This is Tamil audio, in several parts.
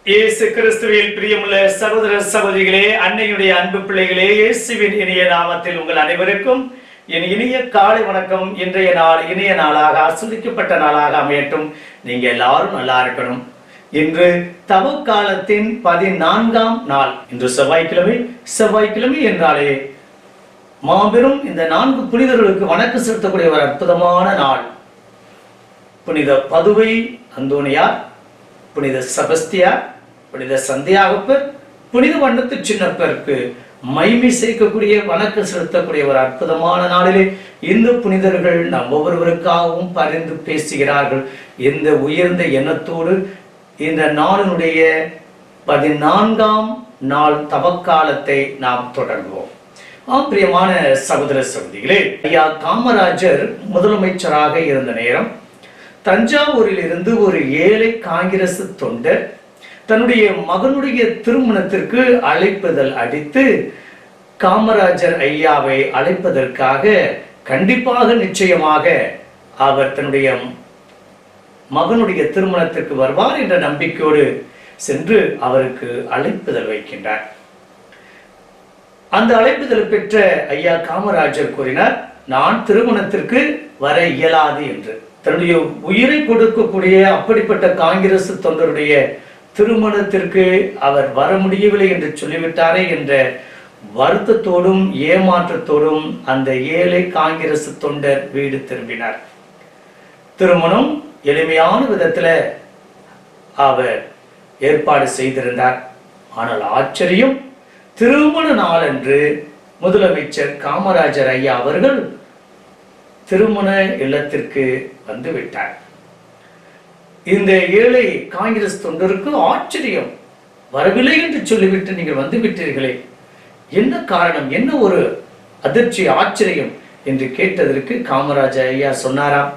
இயேசு கிறிஸ்துவில் பிரியமுள்ள சகோதர சகோதரிகளே, அன்னையுடைய அன்பு பிள்ளைகளே, இயேசுவின் இனிய நாமத்தில் உங்கள் அனைவருக்கும் என் இனிய காலை வணக்கம். இன்றைய நாள் இனிய நாளாக ஆசீர்வதிக்கப்பட்ட நாளாக அமையட்டும். நீங்க எல்லாரும் நல்லா இருக்கணும். இன்று தவக்காலத்தின் 14ஆம் நாள். இன்று செவ்வாய்க்கிழமை என்றாலே மாபெரும் இந்த 4 புனிதர்களுக்கு வணக்கம் செலுத்தக்கூடிய ஒரு அற்புதமான நாள். புனித பதுவை அந்தோனியார், புனித செபஸ்தியார், புனித சந்தியாகப்பர், புனித வண்ணத்து சின்னப்பருக்கு மைமை சேர்க்கக்கூடிய வணக்கம் செலுத்தக்கூடிய ஒரு அற்புதமான நாளிலே இந்த புனிதர்கள் நம் ஒவ்வொருவருக்காகவும் பரிந்து பேசுகிறார்கள். இந்த உயர்ந்த எண்ணத்தோடு இந்த நாளினுடைய 14ஆம் நாள் தவக்காலத்தை நாம் தொடங்குவோம். பிரியமான சகோதர சகோதரிகளே, ஐயா காமராஜர் முதலமைச்சராக இருந்த நேரம் தஞ்சாவூரில் இருந்து ஒரு ஏழை காங்கிரஸ் தொண்டர் தன்னுடைய மகனுடைய திருமணத்திற்கு அழைப்புதல் அடித்து காமராஜர் ஐயாவை அழைப்பதற்காக கண்டிப்பாக நிச்சயமாக அவர் தன்னுடைய மகனுடைய திருமணத்திற்கு வருவார் என்ற நம்பிக்கையோடு சென்று அவருக்கு அழைப்புதல் வைக்கின்றார். அந்த அழைப்புதல் பெற்ற ஐயா காமராஜர் கூறினார், நான் திருமணத்திற்கு வர இயலாது என்று. தன்னுடைய உயிரை கொடுக்கக்கூடிய அப்படிப்பட்ட காங்கிரஸ் தொண்டருடைய திருமணத்திற்கு அவர் வர முடியவில்லை என்று சொல்லிவிட்டாரே என்ற வருத்தத்தோடும் ஏமாற்றத்தோடும் அந்த ஏழை காங்கிரஸ் தொண்டர் வீடு திரும்பினார். திருமணம் எளிமையான விதத்துல அவர் ஏற்பாடு செய்திருந்தார். ஆனால் ஆச்சரியம், திருமண நாளன்று முதலமைச்சர் காமராஜர் ஐயா அவர்கள் திருமண இல்லத்திற்கு வந்து விட்டார். இந்த ஏழை காங்கிரஸ் தொண்டருக்கு ஆச்சரியம், வரவில்லை என்று சொல்லிவிட்டு நீங்கள் வந்து விட்டீர்களே, என்ன காரணம், என்ன ஒரு அதிர்ச்சி ஆச்சரியம் என்று கேட்டதற்கு காமராஜர் ஐயா சொன்னாராம்,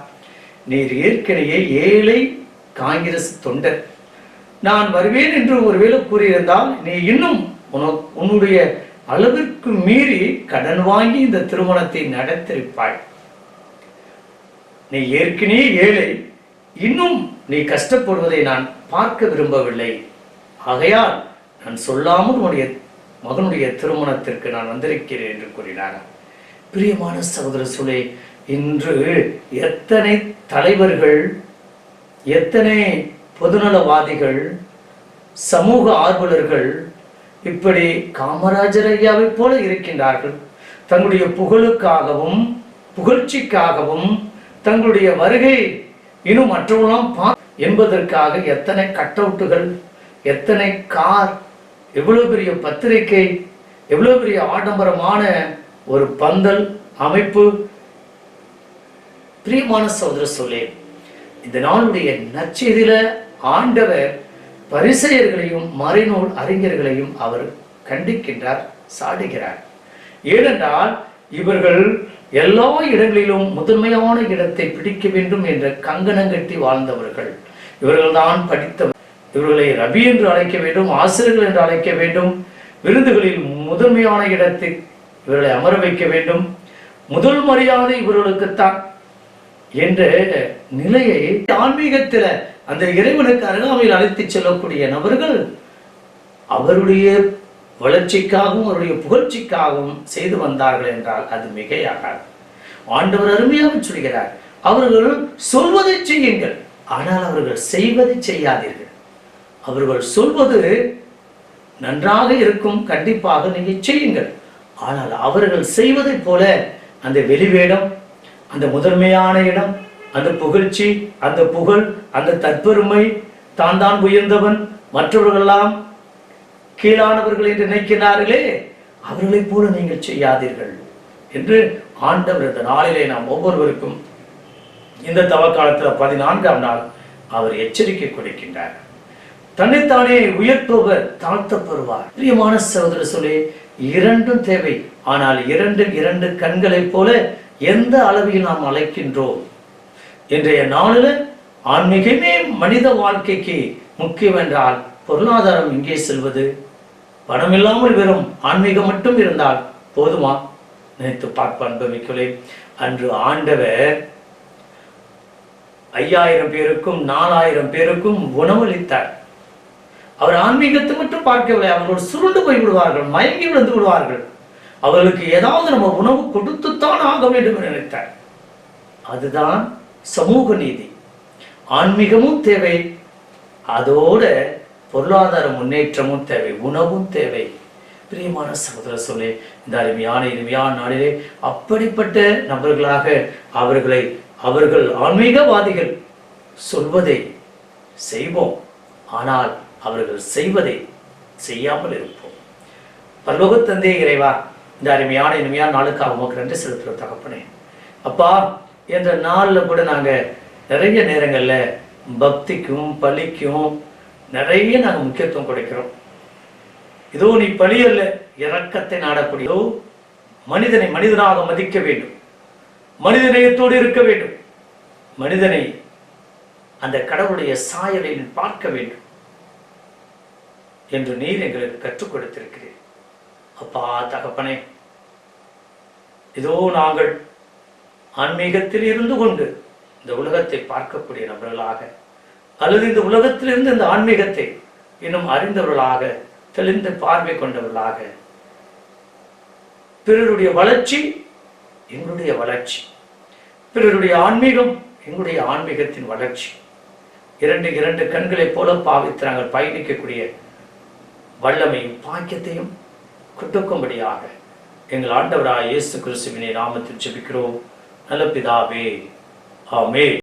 நீர் ஏற்கனவே ஏழை காங்கிரஸ் தொண்டர், நான் வருவேன் என்று ஒருவேளை கூறியிருந்தால் நீ இன்னும் உன்னுடைய அளவிற்கு மீறி கடன் வாங்கி இந்த திருமணத்தை நடத்திருப்பாய். நீ ஏற்கனவே ஏழை, இன்னும் நீ கஷ்டப்படுவதை நான் பார்க்க விரும்பவில்லை. ஆகையால் நான் சொல்லாமல் உன்னுடைய மகனுடைய திருமணத்திற்கு நான் வந்திருக்கிறேன் என்று கூறினார். பிரியமான சகோதர சூழே, இன்று எத்தனை தலைவர்கள், எத்தனை பொதுநலவாதிகள், சமூக ஆர்வலர்கள் இப்படி காமராஜர் ஐயாவை போல இருக்கின்றார்கள். தங்களுடைய புகழுக்காகவும் புகழ்ச்சிக்காகவும் தங்களுடைய வருகை இன்னும் மற்றவர்களாம் என்பதற்காக எத்தனை கட் அவுட்டுகள், எத்தனை கார், எவ்வளவு பெரிய பத்திரிகை, எவ்வளவு பெரிய ஆடம்பரமான ஒரு பந்தல் அமைப்பு. பிரியமான சகோதர சொல்லே, இந்த நாளுடைய நற்செய்தியில ஆண்டவர் பரிசேயர்களையும் மறைநூல் அறிஞர்களையும் அவர் கண்டிக்கின்றார், சாடுகிறார். ஏனென்றால் இவர்கள் எல்லா இடங்களிலும் முதன்மையான இடத்தை பிடிக்க வேண்டும் என்ற கங்கணம் கட்டி வாழ்ந்தவர்கள். இவர்கள்தான் படித்தவர். இவர்களை ரபி என்று அழைக்க வேண்டும், ஆசிரியர்கள் என்று அழைக்க வேண்டும், விருதுகளில் முதன்மையான இடத்தை இவர்களை அமர வைக்க வேண்டும், முதல் மரியாதை இவர்களுக்குத்தான் என்ற நிலையை ஆன்மீகத்தில அந்த இறைவனுக்கு அருகாமையில் அழைத்து செல்லக்கூடிய நபர்கள் அவருடைய வளர்ச்சிக்காகவும் அவருடைய புகழ்ச்சிக்காகவும் செய்து வந்தார்கள் என்றால் அது மிகையாகாது. ஆண்டவர் அருமையாக சொல்கிறார், அவர்கள் சொல்வதை செய்யுங்கள், ஆனால் அவர்கள் செய்வதை செய்யாதீர்கள். அவர்கள் சொல்வது நன்றாக இருக்கும், கண்டிப்பாக நீங்க செய்யுங்கள், ஆனால் அவர்கள் செய்வதை போல அந்த வெளிவேடம், அந்த முதன்மையான இடம், அந்த புகழ்ச்சி, அந்த புகழ், அந்த தற்பெருமை, தான் உயர்ந்தவன், மற்றவர்களெல்லாம் கீழானவர்கள் என்று நினைக்கிறார்களே, அவர்களை போல நீங்கள் செய்யாதீர்கள் என்று ஆண்டவர் இந்த நாளிலே நாம் ஒவ்வொருவருக்கும் இந்த தவக்காலத்தில் 14ஆம் நாள் அவர் எச்சரிக்கை கொடுக்கின்றார். தன்னைத்தானே உயர்த்துவர் தாழ்த்தப்படுவார். பிரியமான சகோதர சொல்லே, இரண்டும் தேவை. ஆனால் இரண்டு கண்களை போல எந்த அளவில் நாம் அழைக்கின்றோம். இன்றைய நாளில் ஆன்மீகமே மனித வாழ்க்கைக்கு முக்கியம் என்றால் பொருளாதாரம் இங்கே செல்வது, பணம் இல்லாமல் வெறும் ஆன்மீகம் மட்டும் இருந்தால் போதுமா? நினைத்து பார்ப்ப அனுபவிக்கலே. அன்று ஆண்டவர் 5000 பேருக்கும் 4000 பேருக்கும் உணவளித்தார். அவர் ஆன்மீகத்தை மட்டும் பார்க்கவில்லை. அவர்கள் சுருண்டு போய் விடுவார்கள், மயங்கி விழுந்து விடுவார்கள். அவர்களுக்கு ஏதாவது நம்ம உணவு கொடுத்துத்தான் ஆக வேண்டும் என்று நினைத்தார். அதுதான் சமூக நீதி. ஆன்மீகமும் தேவை, அதோட பொருளாதார முன்னேற்றமும் தேவை, உணவும் தேவை. பிரியமான சகோதர சொல்லி, இந்த இனிமையான நாளிலே அப்படிப்பட்ட நபர்களாக அவர்கள் ஆன்மீகவாதிகள் சொல்வதை செய்வோம், ஆனால் அவர்கள் செய்வதை செய்யாமல் இருப்போம். பரலோக தந்தை இறைவா, இந்த இனிமையான நாளுக்காக உமக்கு நன்றி செலுத்துகிற தகப்பனே. அப்பா, என்ற நாளில் கூட நாங்கள் நிறைய நேரங்களில் பக்திக்கும் பலிக்கும் நிறைய நாங்கள் முக்கியத்துவம் கொடுக்கிறோம். இதோ நீ பலி அல்ல, இரக்கத்தை நாடக்கூடியதோ மனிதனை மனிதனாக மதிக்க வேண்டும், மனிதநேயத்தோடு இருக்க வேண்டும், மனிதனை அந்த கடவுளுடைய சாயலை பார்க்க வேண்டும் என்று நீர் எங்களுக்கு கற்றுக் கொடுத்திருக்கிறீர். அப்பா தகப்பனே, இதோ நாங்கள் ஆன்மீகத்தில் இருந்து கொண்டு இந்த உலகத்தை பார்க்கக்கூடிய நபர்களாக, அல்லது இந்த உலகத்திலிருந்து இந்த ஆன்மீகத்தை இன்னும் அறிந்தவர்களாக, தெளிந்த பார்வை கொண்டவர்களாக, பிறருடைய வளர்ச்சி எங்களுடைய வளர்ச்சி, பிறருடைய ஆன்மீகம் எங்களுடைய ஆன்மீகத்தின் வளர்ச்சி, இரண்டு கண்களைப் போல பாவித்து நாங்கள் பயணிக்கக்கூடிய வல்லமையும் பாக்கியத்தையும் கொடுக்கும்படியாக எங்கள் ஆண்டவராய் இயேசு கிறிஸ்துவின் நாமத்தில் ஜெபிக்கிறோம் நல்ல பிதாவே, ஆமென்.